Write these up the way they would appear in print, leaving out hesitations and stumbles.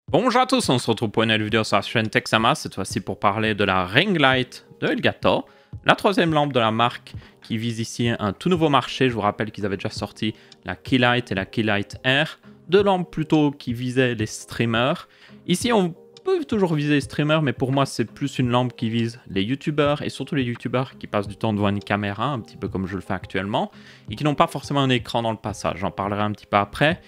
Bonjour à tous, on se retrouve pour une nouvelle vidéo sur la chaîne Texama, cette fois-ci pour parler de la ring light de Elgato, la troisième lampe de la marque qui vise ici un tout nouveau marché. Je vous rappelle qu'ils avaient déjà sorti la Keylight et la Keylight Air, deux lampes plutôt qui visaient les streamers. Ici on peut toujours viser les streamers, mais pour moi c'est plus une lampe qui vise les youtubeurs et surtout les youtubeurs qui passent du temps devant une caméra, un petit peu comme je le fais actuellement, et qui n'ont pas forcément un écran dans le passage. J'en parlerai un petit peu après.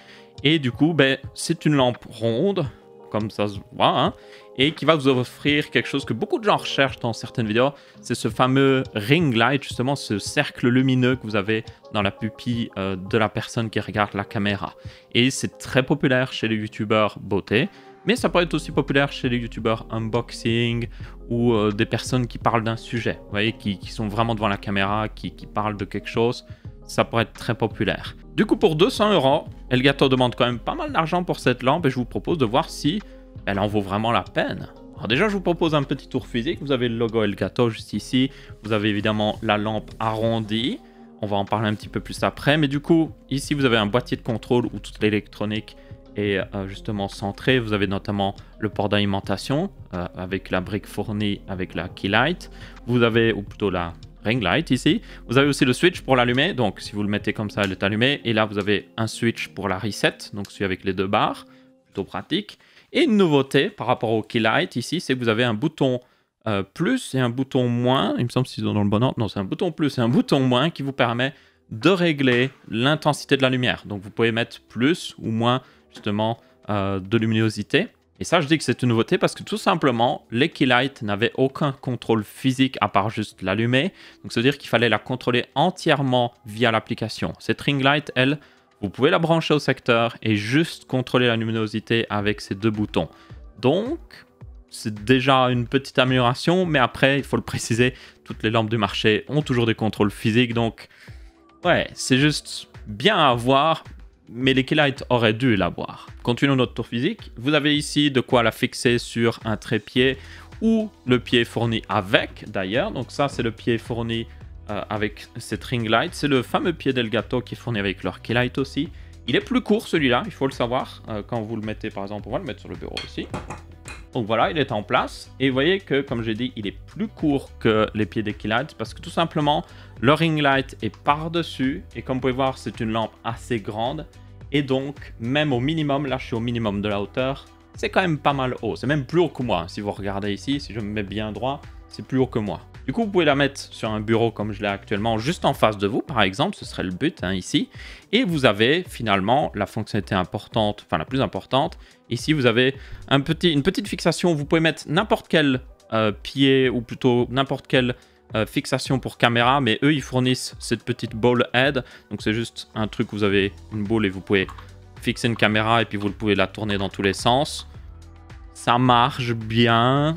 Et du coup, c'est une lampe ronde, comme ça se voit, hein, et qui va vous offrir quelque chose que beaucoup de gens recherchent dans certaines vidéos, c'est ce fameux ring light, justement ce cercle lumineux que vous avez dans la pupille de la personne qui regarde la caméra. Et c'est très populaire chez les youtubeurs beauté, mais ça peut être aussi populaire chez les youtubeurs unboxing ou des personnes qui parlent d'un sujet, vous voyez, qui sont vraiment devant la caméra, qui parlent de quelque chose. Ça pourrait être très populaire. Du coup, pour 200 €, Elgato demande quand même pas mal d'argent pour cette lampe et je vous propose de voir si elle en vaut vraiment la peine. Alors déjà, je vous propose un petit tour physique. Vous avez le logo Elgato juste ici. Vous avez évidemment la lampe arrondie. On va en parler un petit peu plus après. Mais du coup, ici, vous avez un boîtier de contrôle où toute l'électronique est justement centrée. Vous avez notamment le port d'alimentation avec la brique fournie avec la Keylight. Vous avez, ou plutôt la ring light ici. Vous avez aussi le switch pour l'allumer, donc si vous le mettez comme ça, elle est allumée. Et là, vous avez un switch pour la reset, donc celui avec les deux barres, plutôt pratique. Et une nouveauté par rapport au Keylight ici, c'est que vous avez un bouton plus et un bouton moins. Il me semble qu'ils sont dans le bon ordre. Non, c'est un bouton plus et un bouton moins qui vous permet de régler l'intensité de la lumière. Donc vous pouvez mettre plus ou moins justement de luminosité. Et ça, je dis que c'est une nouveauté parce que tout simplement, les Keylight n'avaient aucun contrôle physique à part juste l'allumer. Donc, ça veut dire qu'il fallait la contrôler entièrement via l'application. Cette ring light, elle, vous pouvez la brancher au secteur et juste contrôler la luminosité avec ces deux boutons. Donc, c'est déjà une petite amélioration, mais après, il faut le préciser, toutes les lampes du marché ont toujours des contrôles physiques. Donc, ouais, c'est juste bien à voir. Mais les Keylight auraient dû l'avoir. Continuons notre tour physique. Vous avez ici de quoi la fixer sur un trépied ou le pied fourni avec d'ailleurs. Donc ça, c'est le pied fourni avec cette ring light. C'est le fameux pied d'Elgato qui est fourni avec leur Keylight aussi. Il est plus court celui-là, il faut le savoir. Quand vous le mettez par exemple, on va le mettre sur le bureau ici. Donc voilà, il est en place. Et vous voyez que, comme j'ai dit, il est plus court que les pieds des Keylight parce que tout simplement, le ring light est par-dessus. Et comme vous pouvez voir, c'est une lampe assez grande. Et donc, même au minimum, là je suis au minimum de la hauteur, c'est quand même pas mal haut. C'est même plus haut que moi. Si vous regardez ici, si je me mets bien droit, c'est plus haut que moi. Du coup, vous pouvez la mettre sur un bureau comme je l'ai actuellement, juste en face de vous, par exemple. Ce serait le but, hein, ici. Et vous avez finalement la fonctionnalité importante, enfin la plus importante. Ici, vous avez une petite fixation. Vous pouvez mettre n'importe quel pied, ou plutôt n'importe quel fixation pour caméra, mais eux ils fournissent cette petite ball head, donc c'est juste un truc où vous avez une boule et vous pouvez fixer une caméra et puis vous pouvez la tourner dans tous les sens. Ça marche bien,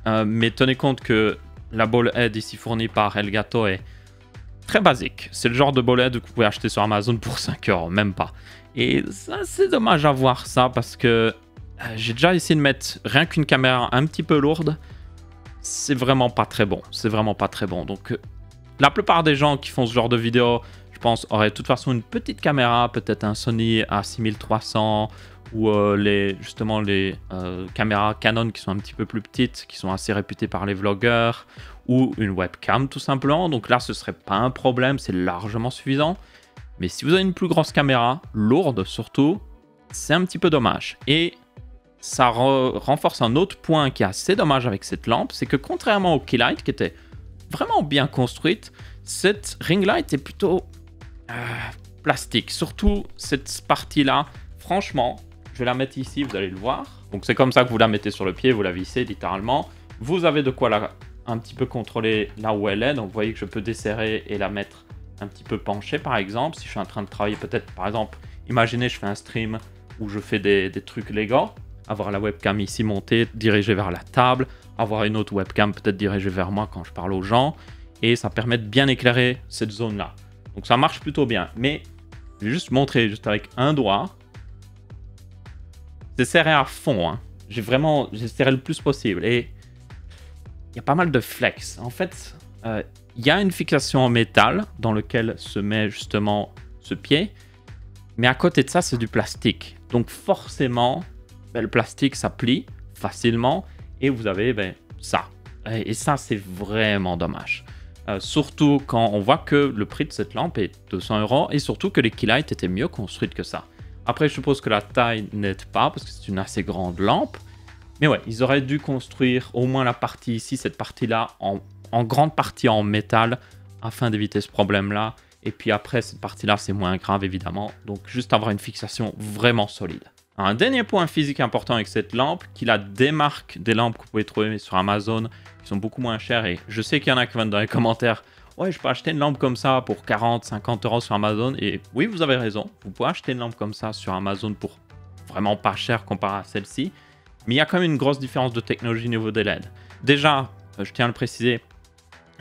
mais tenez compte que la ball head ici fournie par Elgato est très basique. C'est le genre de ball head que vous pouvez acheter sur Amazon pour 5 €, même pas. Et ça, c'est dommage à voir ça parce que j'ai déjà essayé de mettre rien qu'une caméra un petit peu lourde. C'est vraiment pas très bon. C'est vraiment pas très bon. Donc, la plupart des gens qui font ce genre de vidéo, je pense, auraient de toute façon une petite caméra, peut-être un Sony A6300 ou justement les caméras Canon qui sont un petit peu plus petites, qui sont assez réputées par les vlogueurs, ou une webcam tout simplement. Donc là, ce serait pas un problème, c'est largement suffisant. Mais si vous avez une plus grosse caméra, lourde surtout, c'est un petit peu dommage. Et ça renforce un autre point qui est assez dommage avec cette lampe, c'est que contrairement au Keylight qui était vraiment bien construite, cette ring light est plutôt plastique. Surtout cette partie-là, franchement, je vais la mettre ici, vous allez le voir. Donc c'est comme ça que vous la mettez sur le pied, vous la vissez littéralement. Vous avez de quoi un petit peu contrôler là où elle est, donc vous voyez que je peux desserrer et la mettre un petit peu penchée par exemple. Si je suis en train de travailler peut-être, par exemple, imaginez je fais un stream où je fais des trucs Lego. Avoir la webcam ici montée, dirigée vers la table, avoir une autre webcam peut-être dirigée vers moi quand je parle aux gens, et ça permet de bien éclairer cette zone-là. Donc ça marche plutôt bien, mais je vais juste montrer juste avec un doigt. C'est serré à fond, hein. J'ai serré le plus possible, et il y a pas mal de flex. En fait, il y a une fixation en métal dans lequel se met justement ce pied, mais à côté de ça, c'est du plastique. Donc forcément, ben, le plastique, ça plie facilement et vous avez ça. Et ça, c'est vraiment dommage. Surtout quand on voit que le prix de cette lampe est 200 € et surtout que les Keylight étaient mieux construites que ça. Après, je suppose que la taille n'aide pas parce que c'est une assez grande lampe. Mais ouais, ils auraient dû construire au moins la partie ici, cette partie-là, en grande partie en métal afin d'éviter ce problème-là. Et puis après, cette partie-là, c'est moins grave évidemment. Donc juste avoir une fixation vraiment solide. Un dernier point physique important avec cette lampe, qui la démarque des lampes que vous pouvez trouver sur Amazon, qui sont beaucoup moins chères. Et je sais qu'il y en a qui vont dans les commentaires, ouais, je peux acheter une lampe comme ça pour 40, 50 € sur Amazon. Et oui, vous avez raison, vous pouvez acheter une lampe comme ça sur Amazon pour vraiment pas cher comparé à celle-ci. Mais il y a quand même une grosse différence de technologie au niveau des LED. Déjà, je tiens à le préciser,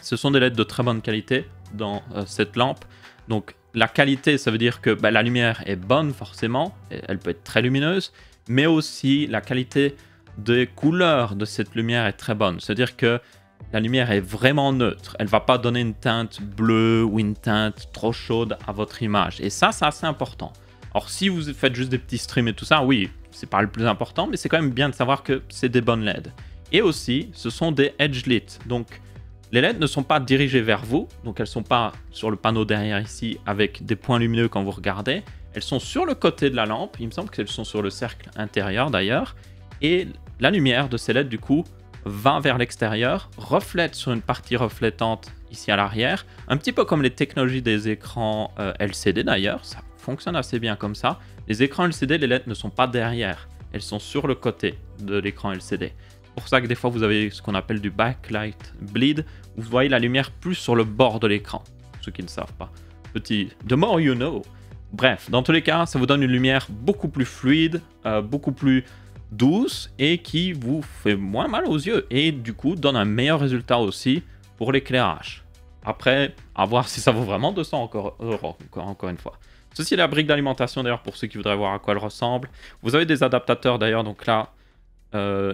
ce sont des LED de très bonne qualité dans cette lampe. Donc la qualité, ça veut dire que la lumière est bonne forcément, elle peut être très lumineuse, mais aussi la qualité des couleurs de cette lumière est très bonne. C'est-à-dire que la lumière est vraiment neutre, elle ne va pas donner une teinte bleue ou une teinte trop chaude à votre image. Et ça, c'est assez important. Alors si vous faites juste des petits streams et tout ça, oui, c'est pas le plus important, mais c'est quand même bien de savoir que c'est des bonnes LED. Et aussi, ce sont des edge lit, donc les LED ne sont pas dirigées vers vous, donc elles ne sont pas sur le panneau derrière ici avec des points lumineux quand vous regardez. Elles sont sur le côté de la lampe, il me semble qu'elles sont sur le cercle intérieur d'ailleurs. Et la lumière de ces LED du coup va vers l'extérieur, reflète sur une partie reflétante ici à l'arrière, un petit peu comme les technologies des écrans LCD d'ailleurs, ça fonctionne assez bien comme ça. Les écrans LCD, les LED ne sont pas derrière, elles sont sur le côté de l'écran LCD. C'est pour ça que des fois vous avez ce qu'on appelle du backlight bleed, où vous voyez la lumière plus sur le bord de l'écran, pour ceux qui ne savent pas. Petit the more you know. Bref, dans tous les cas, ça vous donne une lumière beaucoup plus fluide, beaucoup plus douce et qui vous fait moins mal aux yeux et du coup donne un meilleur résultat aussi pour l'éclairage. Après, à voir si ça vaut vraiment 200 €, encore une fois. Ceci est la brique d'alimentation d'ailleurs pour ceux qui voudraient voir à quoi elle ressemble. Vous avez des adaptateurs d'ailleurs, donc là,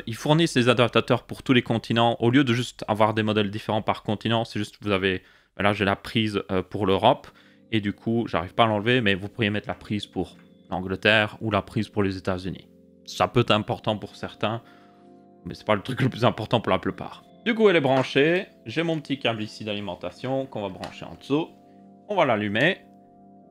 ils fournissent des adaptateurs pour tous les continents. Au lieu de juste avoir des modèles différents par continent, c'est juste vous avez, là j'ai la prise pour l'Europe et du coup, j'arrive pas à l'enlever, mais vous pourriez mettre la prise pour l'Angleterre ou la prise pour les États-Unis. Ça peut être important pour certains, mais c'est pas le truc le plus important pour la plupart. Du coup, elle est branchée. J'ai mon petit câble ici d'alimentation qu'on va brancher en dessous. On va l'allumer.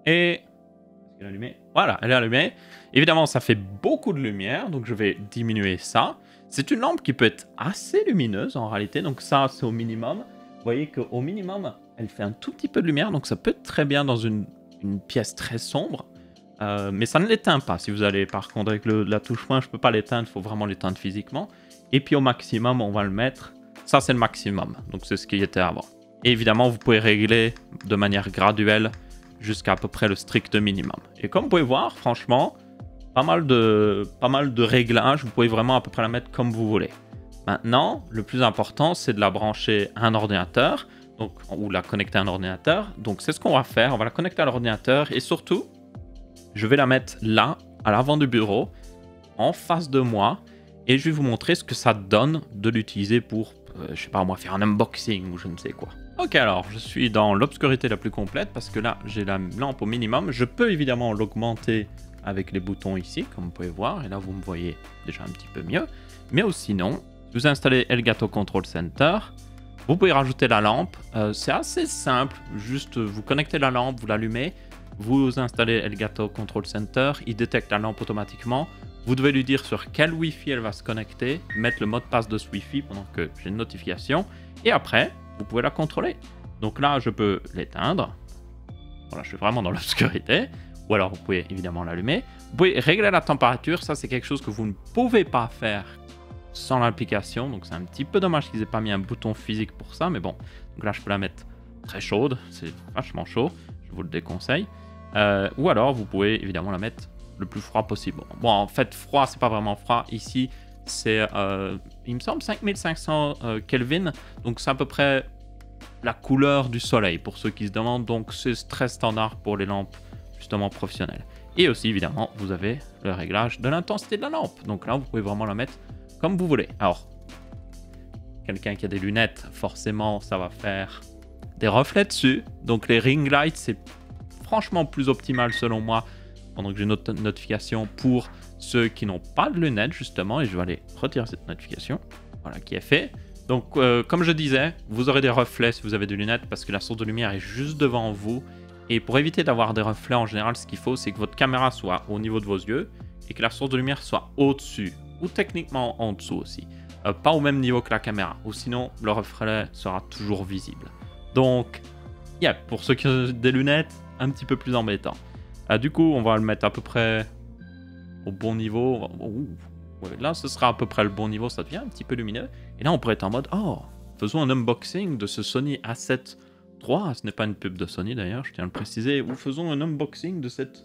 Et... est-ce qu'elle est allumée ? Voilà, elle est allumée. Évidemment, ça fait beaucoup de lumière, donc je vais diminuer ça. C'est une lampe qui peut être assez lumineuse en réalité, donc ça, c'est au minimum. Vous voyez qu'au minimum, elle fait un tout petit peu de lumière, donc ça peut être très bien dans une pièce très sombre. Mais ça ne l'éteint pas. Si vous allez par contre avec la touche poing, je ne peux pas l'éteindre, il faut vraiment l'éteindre physiquement. Et puis au maximum, on va le mettre. Ça, c'est le maximum. Donc c'est ce qui était avant. Et évidemment, vous pouvez régler de manière graduelle jusqu'à peu près le strict minimum. Et comme vous pouvez voir, franchement, pas mal de réglages. Vous pouvez vraiment à peu près la mettre comme vous voulez. Maintenant, le plus important, c'est de la brancher à un ordinateur, donc, ou la connecter à un ordinateur. Donc c'est ce qu'on va faire. On va la connecter à l'ordinateur et surtout, je vais la mettre là, à l'avant du bureau, en face de moi, et je vais vous montrer ce que ça donne de l'utiliser pour, je sais pas moi, faire un unboxing ou je ne sais quoi. Ok, alors, je suis dans l'obscurité la plus complète, parce que là, j'ai la lampe au minimum. Je peux évidemment l'augmenter avec les boutons ici, comme vous pouvez voir, et là, vous me voyez déjà un petit peu mieux. Mais aussi non, vous installez Elgato Control Center, vous pouvez rajouter la lampe, c'est assez simple, juste vous connectez la lampe, vous l'allumez, vous installez Elgato Control Center, il détecte la lampe automatiquement. Vous devez lui dire sur quel Wi-Fi elle va se connecter, mettre le mot de passe de ce Wi-Fi pendant que j'ai une notification. Et après, vous pouvez la contrôler. Donc là, je peux l'éteindre. Voilà, je suis vraiment dans l'obscurité. Ou alors, vous pouvez évidemment l'allumer. Vous pouvez régler la température. Ça, c'est quelque chose que vous ne pouvez pas faire sans l'application. Donc c'est un petit peu dommage qu'ils n'aient pas mis un bouton physique pour ça. Mais bon, donc là, je peux la mettre très chaude. C'est vachement chaud. Je vous le déconseille. Ou alors, vous pouvez évidemment la mettre le plus froid possible. Bon, en fait, froid, c'est pas vraiment froid. Ici, c'est, il me semble, 5500 Kelvin. Donc, c'est à peu près la couleur du soleil, pour ceux qui se demandent. Donc, c'est très standard pour les lampes, justement, professionnelles. Et aussi, évidemment, vous avez le réglage de l'intensité de la lampe. Donc là, vous pouvez vraiment la mettre comme vous voulez. Alors, quelqu'un qui a des lunettes, forcément, ça va faire des reflets dessus. Donc, les ring lights, c'est franchement plus optimal selon moi, pendant que j'ai une notification pour ceux qui n'ont pas de lunettes justement, et je vais aller retirer cette notification, voilà, qui est fait. Donc comme je disais, vous aurez des reflets si vous avez des lunettes parce que la source de lumière est juste devant vous. Et pour éviter d'avoir des reflets en général, ce qu'il faut, c'est que votre caméra soit au niveau de vos yeux et que la source de lumière soit au-dessus ou techniquement en dessous aussi. Pas au même niveau que la caméra, ou sinon le reflet sera toujours visible. Donc, pour ceux qui ont des lunettes, un petit peu plus embêtant. Du coup, on va le mettre à peu près au bon niveau. Ouais, là, ce sera à peu près le bon niveau, ça devient un petit peu lumineux. Et là, on pourrait être en mode, oh, faisons un unboxing de ce Sony A7 III. Ce n'est pas une pub de Sony d'ailleurs, je tiens à le préciser. Ou faisons un unboxing de cette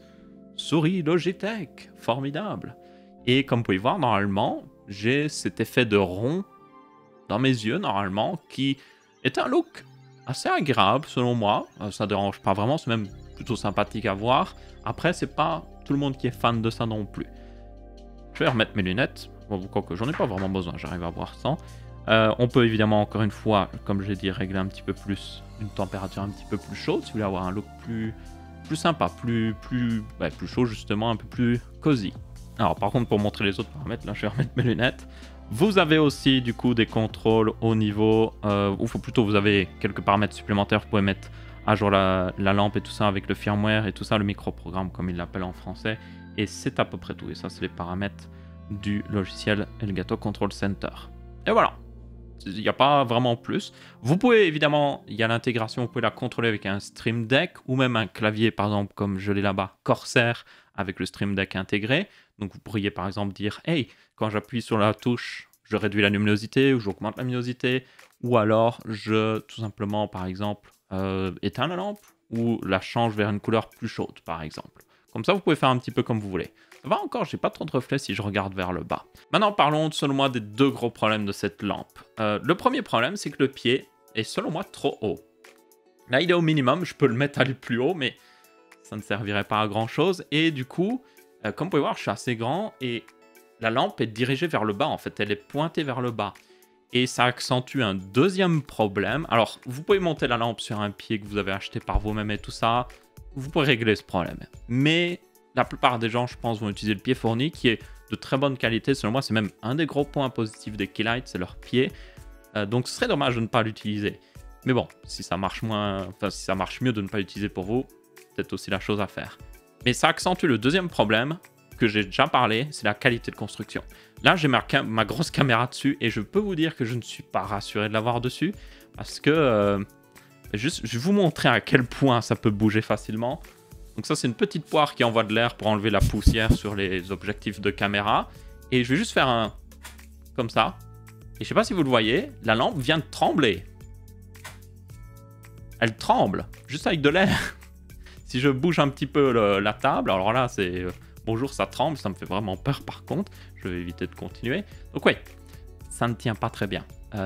souris Logitech. Formidable. Et comme vous pouvez voir, normalement, j'ai cet effet de rond dans mes yeux, normalement, qui est un look assez agréable, selon moi. Ça dérange pas vraiment, c'est même plutôt sympathique à voir. Après, c'est pas tout le monde qui est fan de ça non plus. Je vais remettre mes lunettes. Bon, quoique j'en ai pas vraiment besoin, j'arrive à voir sans. On peut évidemment, encore une fois, comme j'ai dit, régler un petit peu plus, une température un petit peu plus chaude, si vous voulez avoir un look plus sympa, plus chaud justement, un peu plus cosy. Alors par contre, pour montrer les autres paramètres, là je vais remettre mes lunettes. Vous avez aussi du coup des contrôles au niveau, ou plutôt vous avez quelques paramètres supplémentaires. Vous pouvez mettre à jour la lampe et tout ça avec le firmware et tout ça, le microprogramme comme il l'appelle en français. Et c'est à peu près tout. Et ça, c'est les paramètres du logiciel Elgato Control Center. Et voilà. Il n'y a pas vraiment plus. Vous pouvez évidemment, il y a l'intégration, vous pouvez la contrôler avec un Stream Deck ou même un clavier, par exemple, comme je l'ai là-bas, Corsair, avec le Stream Deck intégré. Donc vous pourriez par exemple dire, hey, quand j'appuie sur la touche, je réduis la luminosité ou j'augmente la luminosité. Ou alors, je, tout simplement, par exemple, éteins la lampe ou la change vers une couleur plus chaude, par exemple. Comme ça, vous pouvez faire un petit peu comme vous voulez. Ça va encore, j'ai pas trop de reflets si je regarde vers le bas. Maintenant, parlons selon moi des deux gros problèmes de cette lampe. Le premier problème, c'est que le pied est selon moi trop haut. Là, il est au minimum, je peux le mettre à aller plus haut, mais ça ne servirait pas à grand chose. Et du coup, comme vous pouvez voir, je suis assez grand et la lampe est dirigée vers le bas. En fait, elle est pointée vers le bas. Et ça accentue un deuxième problème. Alors, vous pouvez monter la lampe sur un pied que vous avez acheté par vous-même et tout ça. Vous pouvez régler ce problème. Mais la plupart des gens, je pense, vont utiliser le pied fourni qui est de très bonne qualité. Selon moi, c'est même un des gros points positifs des Keylight, c'est leur pied. Donc, ce serait dommage de ne pas l'utiliser. Mais bon, si ça marche si ça marche mieux de ne pas l'utiliser pour vous, peut-être aussi la chose à faire. Mais ça accentue le deuxième problème que j'ai déjà parlé, c'est la qualité de construction. Là, j'ai ma grosse caméra dessus et je peux vous dire que je ne suis pas rassuré de l'avoir dessus parce que je vais vous montrer à quel point ça peut bouger facilement. Donc ça, c'est une petite poire qui envoie de l'air pour enlever la poussière sur les objectifs de caméra. Et je vais juste faire un comme ça. Et je sais pas si vous le voyez, la lampe vient de trembler. Elle tremble, juste avec de l'air. Si je bouge un petit peu la table, alors là, c'est... bonjour, ça tremble, ça me fait vraiment peur par contre. Je vais éviter de continuer. Donc ouais, ça ne tient pas très bien.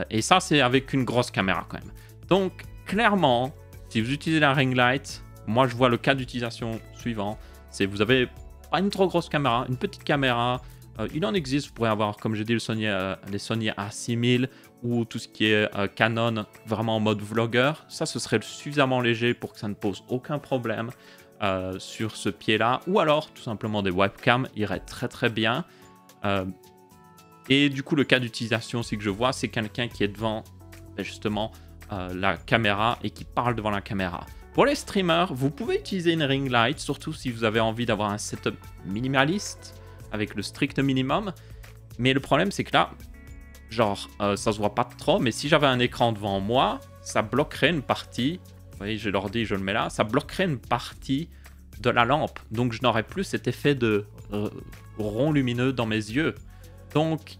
Et ça, c'est avec une grosse caméra quand même. Donc clairement, si vous utilisez la ring light, moi je vois le cas d'utilisation suivant. C'est vous avez pas une trop grosse caméra, une petite caméra. Il en existe, vous pourrez avoir, comme j'ai dit, les Sony A6000 ou tout ce qui est Canon, vraiment en mode vlogueur. Ça, ce serait suffisamment léger pour que ça ne pose aucun problème sur ce pied-là. Ou alors, tout simplement, des webcams iraient très très bien. Et du coup, le cas d'utilisation, c'est que je vois, c'est quelqu'un qui est devant, justement, la caméra et qui parle devant la caméra. Pour les streamers, vous pouvez utiliser une ring light, surtout si vous avez envie d'avoir un setup minimaliste, avec le strict minimum. Mais le problème, c'est que là, genre, ça se voit pas trop, mais si j'avais un écran devant moi, ça bloquerait une partie. Vous voyez, j'ai l'ordi, je le mets là. Ça bloquerait une partie de la lampe. Donc, je n'aurais plus cet effet de rond lumineux dans mes yeux. Donc,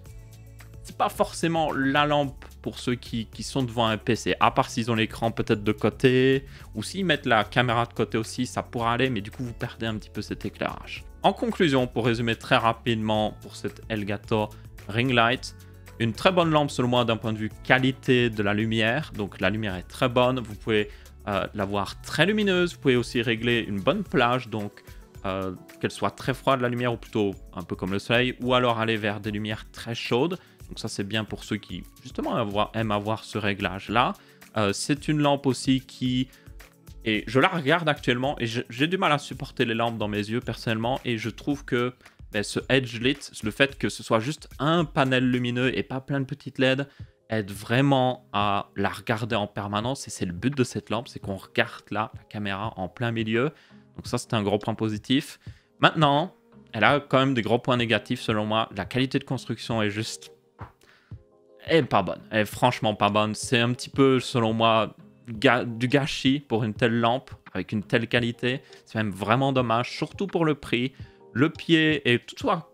c'est pas forcément la lampe pour ceux qui sont devant un PC. À part s'ils ont l'écran peut-être de côté, ou s'ils mettent la caméra de côté aussi, ça pourra aller, mais du coup, vous perdez un petit peu cet éclairage. En conclusion, pour résumer très rapidement pour cette Elgato Ring Light, une très bonne lampe selon moi d'un point de vue qualité de la lumière. Donc la lumière est très bonne, vous pouvez l'avoir très lumineuse, vous pouvez aussi régler une bonne plage, donc qu'elle soit très froide la lumière ou plutôt un peu comme le soleil, ou alors aller vers des lumières très chaudes. Donc ça c'est bien pour ceux qui justement aiment avoir ce réglage là. C'est une lampe aussi qui... Et je la regarde actuellement et j'ai du mal à supporter les lampes dans mes yeux personnellement et je trouve que ben, ce edge lit, le fait que ce soit juste un panel lumineux et pas plein de petites LED, aide vraiment à la regarder en permanence. Et c'est le but de cette lampe, c'est qu'on regarde là la caméra en plein milieu. Donc ça, c'est un gros point positif. Maintenant, elle a quand même des gros points négatifs selon moi. La qualité de construction est juste... Elle est pas bonne. Elle est franchement pas bonne. C'est un petit peu, selon moi, du gâchis pour une telle lampe avec une telle qualité. C'est même vraiment dommage, surtout pour le prix. Le pied est toutefois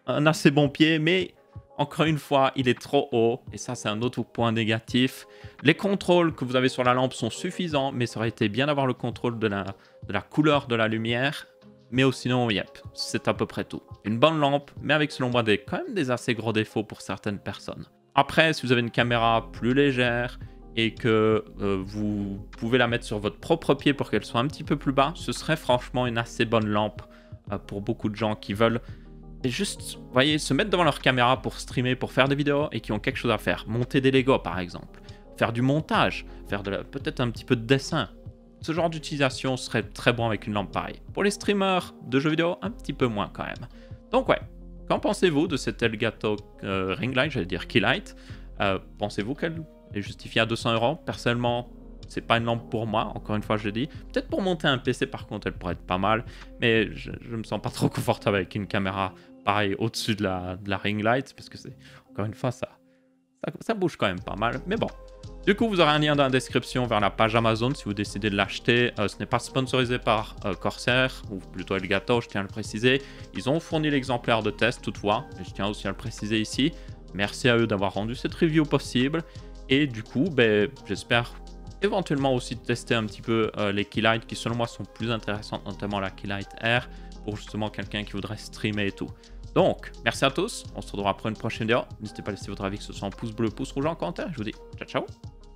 un assez bon pied, mais encore une fois, il est trop haut. Et ça, c'est un autre point négatif. Les contrôles que vous avez sur la lampe sont suffisants, mais ça aurait été bien d'avoir le contrôle de la couleur de la lumière. Mais sinon, yep, c'est à peu près tout. Une bonne lampe, mais avec selon moi quand même des assez gros défauts pour certaines personnes. Après, si vous avez une caméra plus légère et que vous pouvez la mettre sur votre propre pied pour qu'elle soit un petit peu plus bas, ce serait franchement une assez bonne lampe pour beaucoup de gens qui veulent juste, vous voyez, se mettre devant leur caméra pour streamer, pour faire des vidéos et qui ont quelque chose à faire. Monter des Lego par exemple, faire du montage, faire peut-être un petit peu de dessin. Ce genre d'utilisation serait très bon avec une lampe pareille. Pour les streamers de jeux vidéo, un petit peu moins quand même. Donc ouais, qu'en pensez-vous de cette Elgato ring light, j'allais dire keylight? Pensez-vous qu'elle est justifiée à 200 €? Personnellement, c'est pas une lampe pour moi, encore une fois je l'ai dit. Peut-être pour monter un PC par contre, elle pourrait être pas mal, mais je me sens pas trop confortable avec une caméra pareil au-dessus de la ring light, parce que c'est, encore une fois, ça bouge quand même pas mal, mais bon. Du coup, vous aurez un lien dans la description vers la page Amazon si vous décidez de l'acheter. Ce n'est pas sponsorisé par Corsair, ou plutôt Elgato, je tiens à le préciser. Ils ont fourni l'exemplaire de test toutefois, et je tiens aussi à le préciser ici. Merci à eux d'avoir rendu cette review possible. Et du coup, j'espère éventuellement aussi tester un petit peu les Keylight qui selon moi sont plus intéressantes, notamment la Keylight Air, pour justement quelqu'un qui voudrait streamer et tout. Donc, merci à tous, on se retrouvera pour une prochaine vidéo. N'hésitez pas à laisser votre avis, que ce soit en pouce bleu, pouce rouge en commentaire. Je vous dis ciao ciao.